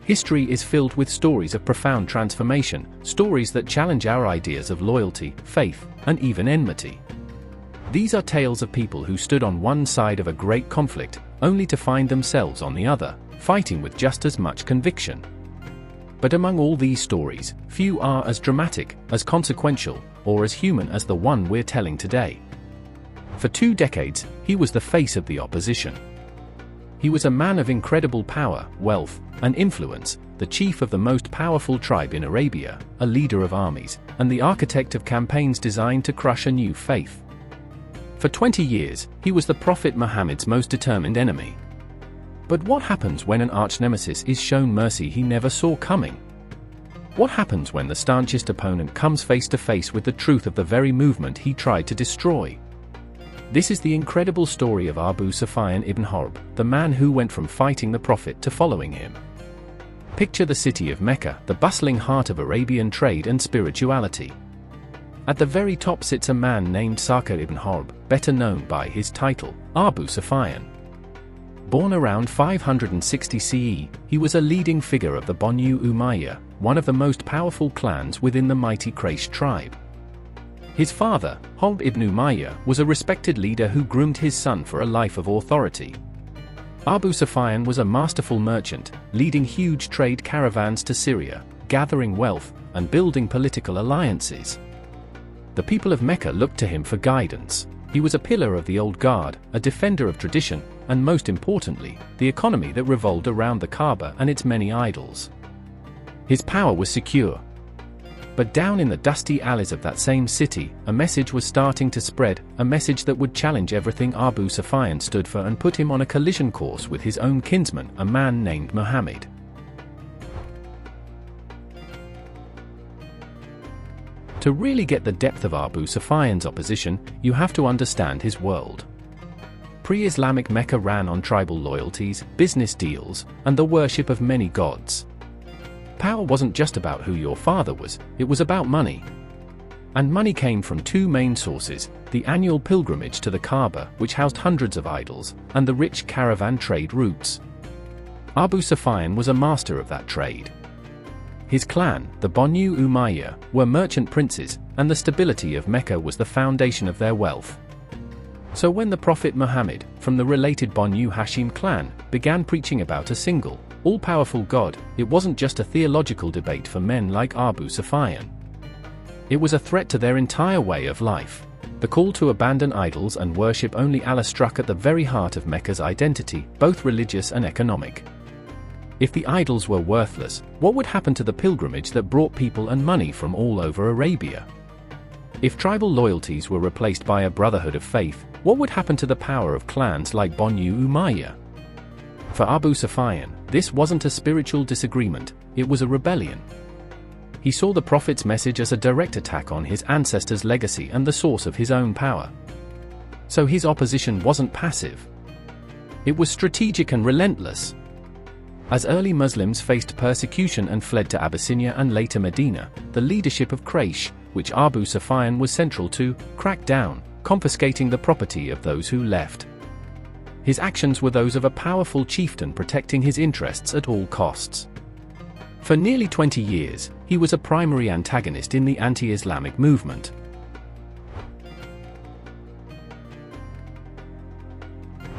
History is filled with stories of profound transformation, stories that challenge our ideas of loyalty, faith, and even enmity. These are tales of people who stood on one side of a great conflict, only to find themselves on the other, fighting with just as much conviction. But among all these stories, few are as dramatic, as consequential, or as human as the one we're telling today. For 2 decades, he was the face of the opposition. He was a man of incredible power, wealth, and influence, the chief of the most powerful tribe in Arabia, a leader of armies, and the architect of campaigns designed to crush a new faith. For 20 years, he was the Prophet Muhammad's most determined enemy. But what happens when an arch-nemesis is shown mercy he never saw coming? What happens when the staunchest opponent comes face to face with the truth of the very movement he tried to destroy? This is the incredible story of Abu Sufyan ibn Harb, the man who went from fighting the Prophet to following him. Picture the city of Mecca, the bustling heart of Arabian trade and spirituality. At the very top sits a man named Saqr ibn Harb, better known by his title, Abu Sufyan. Born around 560 CE, he was a leading figure of the Banu Umayya, one of the most powerful clans within the mighty Quraysh tribe. His father, Harb ibn Umayya, was a respected leader who groomed his son for a life of authority. Abu Sufyan was a masterful merchant, leading huge trade caravans to Syria, gathering wealth, and building political alliances. The people of Mecca looked to him for guidance. He was a pillar of the old guard, a defender of tradition, and most importantly, the economy that revolved around the Kaaba and its many idols. His power was secure. But down in the dusty alleys of that same city, a message was starting to spread, a message that would challenge everything Abu Sufyan stood for and put him on a collision course with his own kinsman, a man named Muhammad. To really get the depth of Abu Sufyan's opposition, you have to understand his world. Pre-Islamic Mecca ran on tribal loyalties, business deals, and the worship of many gods. Power wasn't just about who your father was, it was about money. And money came from 2 main sources: the annual pilgrimage to the Kaaba, which housed hundreds of idols, and the rich caravan trade routes. Abu Sufyan was a master of that trade. His clan, the Banu Umayya, were merchant princes, and the stability of Mecca was the foundation of their wealth. So when the Prophet Muhammad, from the related Banu Hashim clan, began preaching about a single, all-powerful God, it wasn't just a theological debate for men like Abu Sufyan. It was a threat to their entire way of life. The call to abandon idols and worship only Allah struck at the very heart of Mecca's identity, both religious and economic. If the idols were worthless, what would happen to the pilgrimage that brought people and money from all over Arabia? If tribal loyalties were replaced by a brotherhood of faith, what would happen to the power of clans like Banu Umayya? For Abu Sufyan, this wasn't a spiritual disagreement, it was a rebellion. He saw the Prophet's message as a direct attack on his ancestors' legacy and the source of his own power. So his opposition wasn't passive. It was strategic and relentless. As early Muslims faced persecution and fled to Abyssinia and later Medina, the leadership of Quraysh, which Abu Sufyan was central to, cracked down, confiscating the property of those who left. His actions were those of a powerful chieftain protecting his interests at all costs. For nearly 20 years, he was a primary antagonist in the anti-Islamic movement.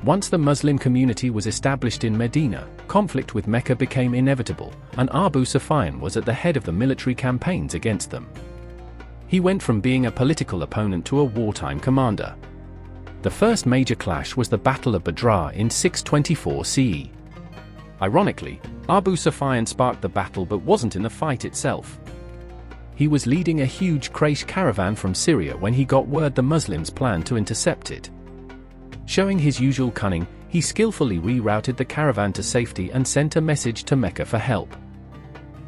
Once the Muslim community was established in Medina, conflict with Mecca became inevitable, and Abu Sufyan was at the head of the military campaigns against them. He went from being a political opponent to a wartime commander. The first major clash was the Battle of Badr in 624 CE. Ironically, Abu Sufyan sparked the battle but wasn't in the fight itself. He was leading a huge Quraysh caravan from Syria when he got word the Muslims planned to intercept it. Showing his usual cunning, he skillfully rerouted the caravan to safety and sent a message to Mecca for help.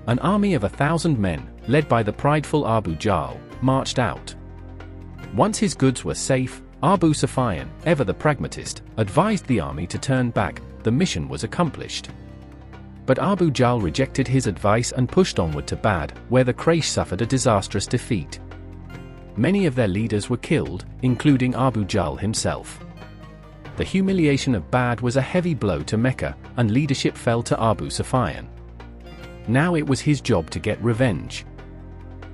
An army of 1,000 men, led by the prideful Abu Jahl, marched out. Once his goods were safe, Abu Sufyan, ever the pragmatist, advised the army to turn back. The mission was accomplished. But Abu Jahl rejected his advice and pushed onward to Badr, where the Quraysh suffered a disastrous defeat. Many of their leaders were killed, including Abu Jahl himself. The humiliation of Badr was a heavy blow to Mecca, and leadership fell to Abu Sufyan. Now it was his job to get revenge.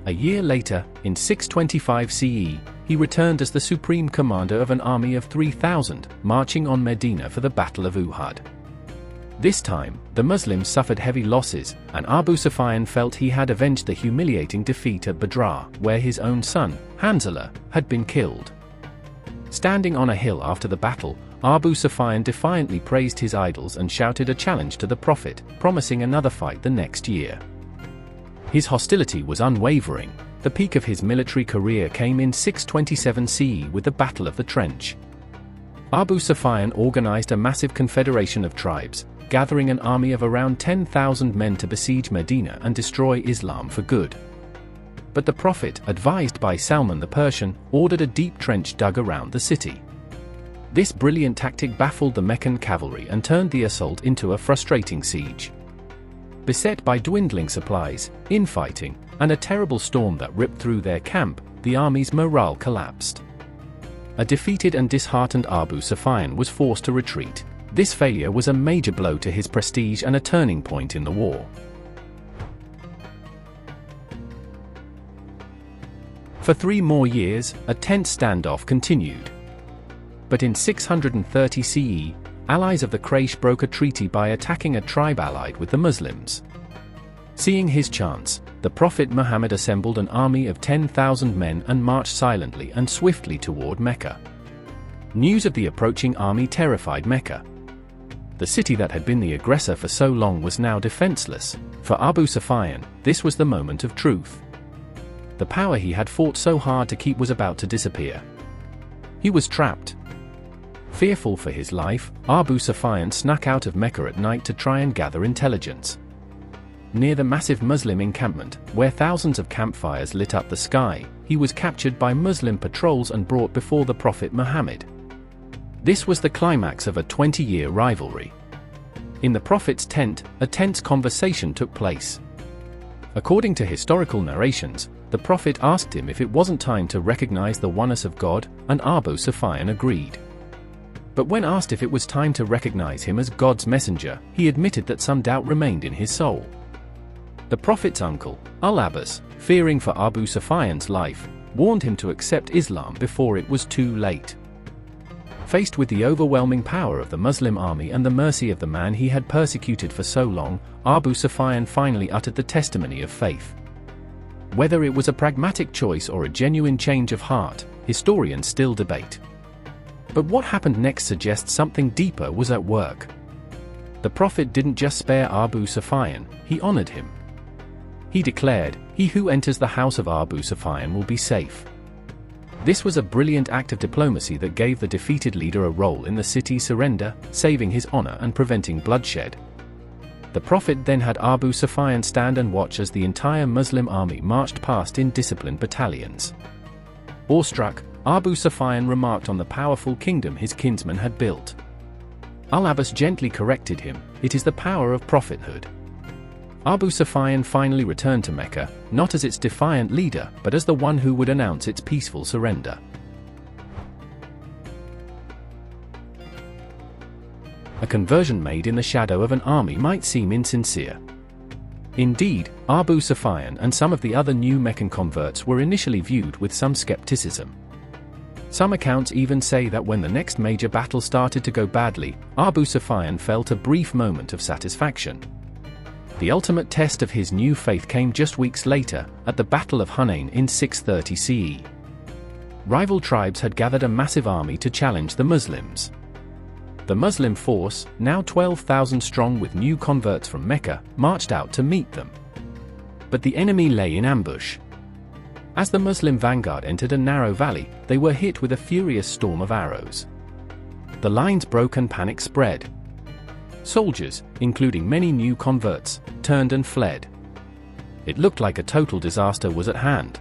A year later, in 625 CE, he returned as the supreme commander of an army of 3,000, marching on Medina for the Battle of Uhud. This time, the Muslims suffered heavy losses, and Abu Sufyan felt he had avenged the humiliating defeat at Badr, where his own son, Hanzala, had been killed. Standing on a hill after the battle, Abu Sufyan defiantly praised his idols and shouted a challenge to the Prophet, promising another fight the next year. His hostility was unwavering. The peak of his military career came in 627 CE with the Battle of the Trench. Abu Sufyan organized a massive confederation of tribes, gathering an army of around 10,000 men to besiege Medina and destroy Islam for good. But the Prophet, advised by Salman the Persian, ordered a deep trench dug around the city. This brilliant tactic baffled the Meccan cavalry and turned the assault into a frustrating siege. Beset by dwindling supplies, infighting, and a terrible storm that ripped through their camp, the army's morale collapsed. A defeated and disheartened Abu Sufyan was forced to retreat. This failure was a major blow to his prestige and a turning point in the war. For 3 more years, a tense standoff continued. But in 630 CE, allies of the Quraysh broke a treaty by attacking a tribe allied with the Muslims. Seeing his chance, the Prophet Muhammad assembled an army of 10,000 men and marched silently and swiftly toward Mecca. News of the approaching army terrified Mecca. The city that had been the aggressor for so long was now defenseless. For Abu Sufyan, this was the moment of truth. The power he had fought so hard to keep was about to disappear. He was trapped. Fearful for his life, Abu Sufyan snuck out of Mecca at night to try and gather intelligence. Near the massive Muslim encampment, where thousands of campfires lit up the sky, he was captured by Muslim patrols and brought before the Prophet Muhammad. This was the climax of a 20-year rivalry. In the Prophet's tent, a tense conversation took place. According to historical narrations, the Prophet asked him if it wasn't time to recognize the oneness of God, and Abu Sufyan agreed. But when asked if it was time to recognize him as God's messenger, he admitted that some doubt remained in his soul. The Prophet's uncle, Al-Abbas, fearing for Abu Sufyan's life, warned him to accept Islam before it was too late. Faced with the overwhelming power of the Muslim army and the mercy of the man he had persecuted for so long, Abu Sufyan finally uttered the testimony of faith. Whether it was a pragmatic choice or a genuine change of heart, historians still debate. But what happened next suggests something deeper was at work. The Prophet didn't just spare Abu Sufyan, he honored him. He declared, "He who enters the house of Abu Sufyan will be safe." This was a brilliant act of diplomacy that gave the defeated leader a role in the city's surrender, saving his honor and preventing bloodshed. The Prophet then had Abu Sufyan stand and watch as the entire Muslim army marched past in disciplined battalions. Awestruck, Abu Sufyan remarked on the powerful kingdom his kinsman had built. Al-Abbas gently corrected him, "It is the power of prophethood." Abu Sufyan finally returned to Mecca, not as its defiant leader, but as the one who would announce its peaceful surrender. A conversion made in the shadow of an army might seem insincere. Indeed, Abu Sufyan and some of the other new Meccan converts were initially viewed with some skepticism. Some accounts even say that when the next major battle started to go badly, Abu Sufyan felt a brief moment of satisfaction. The ultimate test of his new faith came just weeks later, at the Battle of Hunayn in 630 CE. Rival tribes had gathered a massive army to challenge the Muslims. The Muslim force, now 12,000 strong with new converts from Mecca, marched out to meet them. But the enemy lay in ambush. As the Muslim vanguard entered a narrow valley, they were hit with a furious storm of arrows. The lines broke and panic spread. Soldiers, including many new converts, turned and fled. It looked like a total disaster was at hand.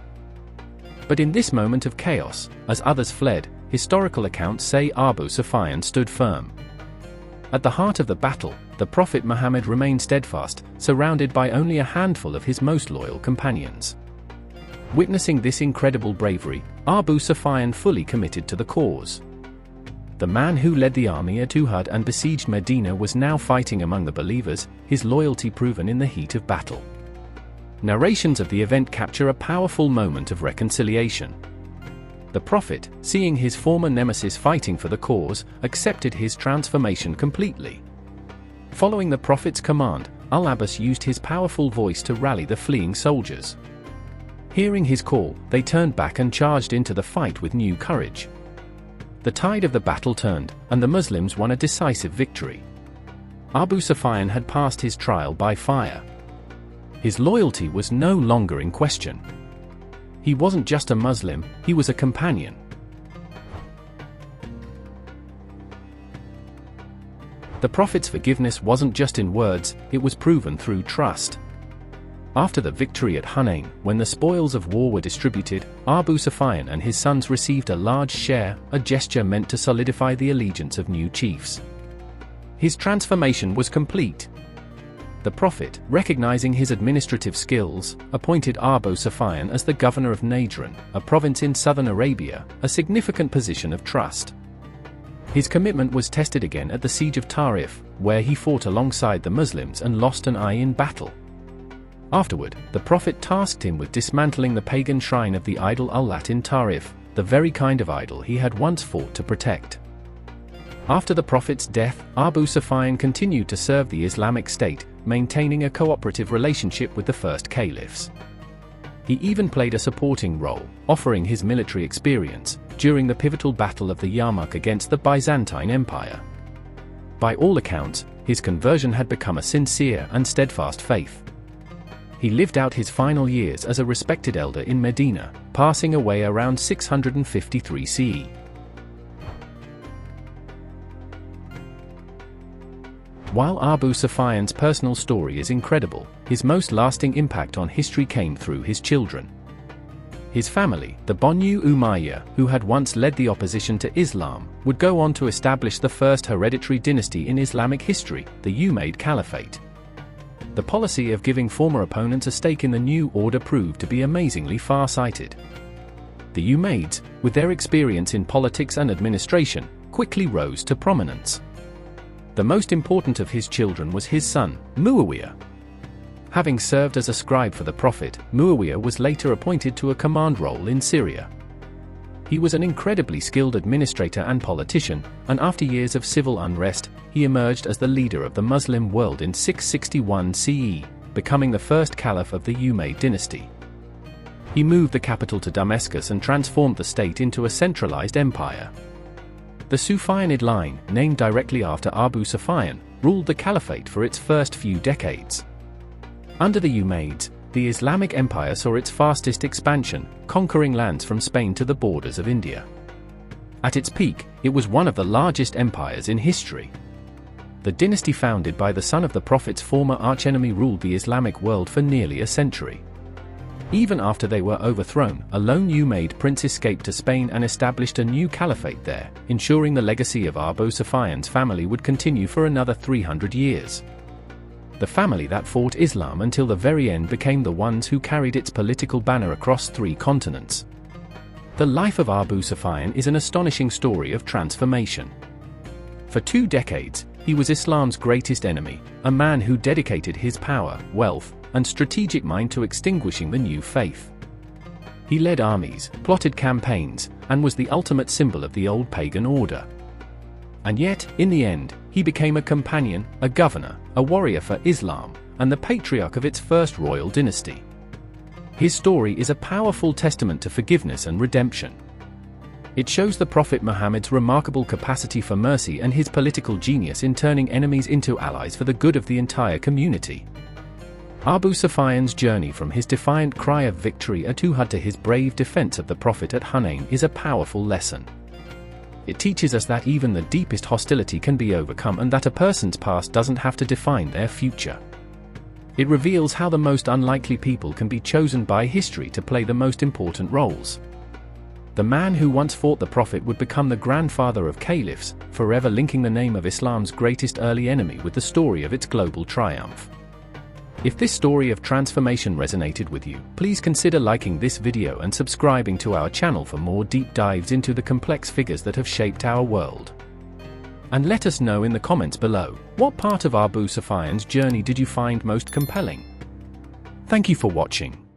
But in this moment of chaos, as others fled, historical accounts say Abu Sufyan stood firm. At the heart of the battle, the Prophet Muhammad remained steadfast, surrounded by only a handful of his most loyal companions. Witnessing this incredible bravery, Abu Sufyan fully committed to the cause. The man who led the army at Uhud and besieged Medina was now fighting among the believers, his loyalty proven in the heat of battle. Narrations of the event capture a powerful moment of reconciliation. The Prophet, seeing his former nemesis fighting for the cause, accepted his transformation completely. Following the Prophet's command, Al-Abbas used his powerful voice to rally the fleeing soldiers. Hearing his call, they turned back and charged into the fight with new courage. The tide of the battle turned, and the Muslims won a decisive victory. Abu Sufyan had passed his trial by fire. His loyalty was no longer in question. He wasn't just a Muslim, he was a companion. The Prophet's forgiveness wasn't just in words, it was proven through trust. After the victory at Hunayn, when the spoils of war were distributed, Abu Sufyan and his sons received a large share, a gesture meant to solidify the allegiance of new chiefs. His transformation was complete. The Prophet, recognizing his administrative skills, appointed Abu Sufyan as the governor of Najran, a province in southern Arabia, a significant position of trust. His commitment was tested again at the siege of Ta'if, where he fought alongside the Muslims and lost an eye in battle. Afterward, the Prophet tasked him with dismantling the pagan shrine of the idol Al-Lat in Ta'if, the very kind of idol he had once fought to protect. After the Prophet's death, Abu Sufyan continued to serve the Islamic State, maintaining a cooperative relationship with the first caliphs. He even played a supporting role, offering his military experience, during the pivotal Battle of the Yarmouk against the Byzantine Empire. By all accounts, his conversion had become a sincere and steadfast faith. He lived out his final years as a respected elder in Medina, passing away around 653 CE. While Abu Sufyan's personal story is incredible, his most lasting impact on history came through his children. His family, the Banu Umayya, who had once led the opposition to Islam, would go on to establish the first hereditary dynasty in Islamic history, the Umayyad Caliphate. The policy of giving former opponents a stake in the new order proved to be amazingly far-sighted. The Umayyads, with their experience in politics and administration, quickly rose to prominence. The most important of his children was his son, Muawiya. Having served as a scribe for the Prophet, Muawiya was later appointed to a command role in Syria. He was an incredibly skilled administrator and politician, and after years of civil unrest, he emerged as the leader of the Muslim world in 661 CE, becoming the first caliph of the Umayyad dynasty. He moved the capital to Damascus and transformed the state into a centralized empire. The Sufyanid line, named directly after Abu Sufyan, ruled the caliphate for its first few decades. Under the Umayyads, the Islamic Empire saw its fastest expansion, conquering lands from Spain to the borders of India. At its peak, it was one of the largest empires in history. The dynasty founded by the son of the Prophet's former archenemy ruled the Islamic world for nearly a century. Even after they were overthrown, a lone Umayyad prince escaped to Spain and established a new caliphate there, ensuring the legacy of Abu Sufyan's family would continue for another 300 years. The family that fought Islam until the very end became the ones who carried its political banner across 3 continents. The life of Abu Sufyan is an astonishing story of transformation. For 2 decades, he was Islam's greatest enemy, a man who dedicated his power, wealth, and strategic mind to extinguishing the new faith. He led armies, plotted campaigns, and was the ultimate symbol of the old pagan order. And yet, in the end, he became a companion, a governor, a warrior for Islam, and the patriarch of its first royal dynasty. His story is a powerful testament to forgiveness and redemption. It shows the Prophet Muhammad's remarkable capacity for mercy and his political genius in turning enemies into allies for the good of the entire community. Abu Sufyan's journey from his defiant cry of victory at Uhud to his brave defense of the Prophet at Hunayn is a powerful lesson. It teaches us that even the deepest hostility can be overcome and that a person's past doesn't have to define their future. It reveals how the most unlikely people can be chosen by history to play the most important roles. The man who once fought the Prophet would become the grandfather of caliphs, forever linking the name of Islam's greatest early enemy with the story of its global triumph. If this story of transformation resonated with you, please consider liking this video and subscribing to our channel for more deep dives into the complex figures that have shaped our world. And let us know in the comments below, what part of Abu Sufyan's journey did you find most compelling? Thank you for watching.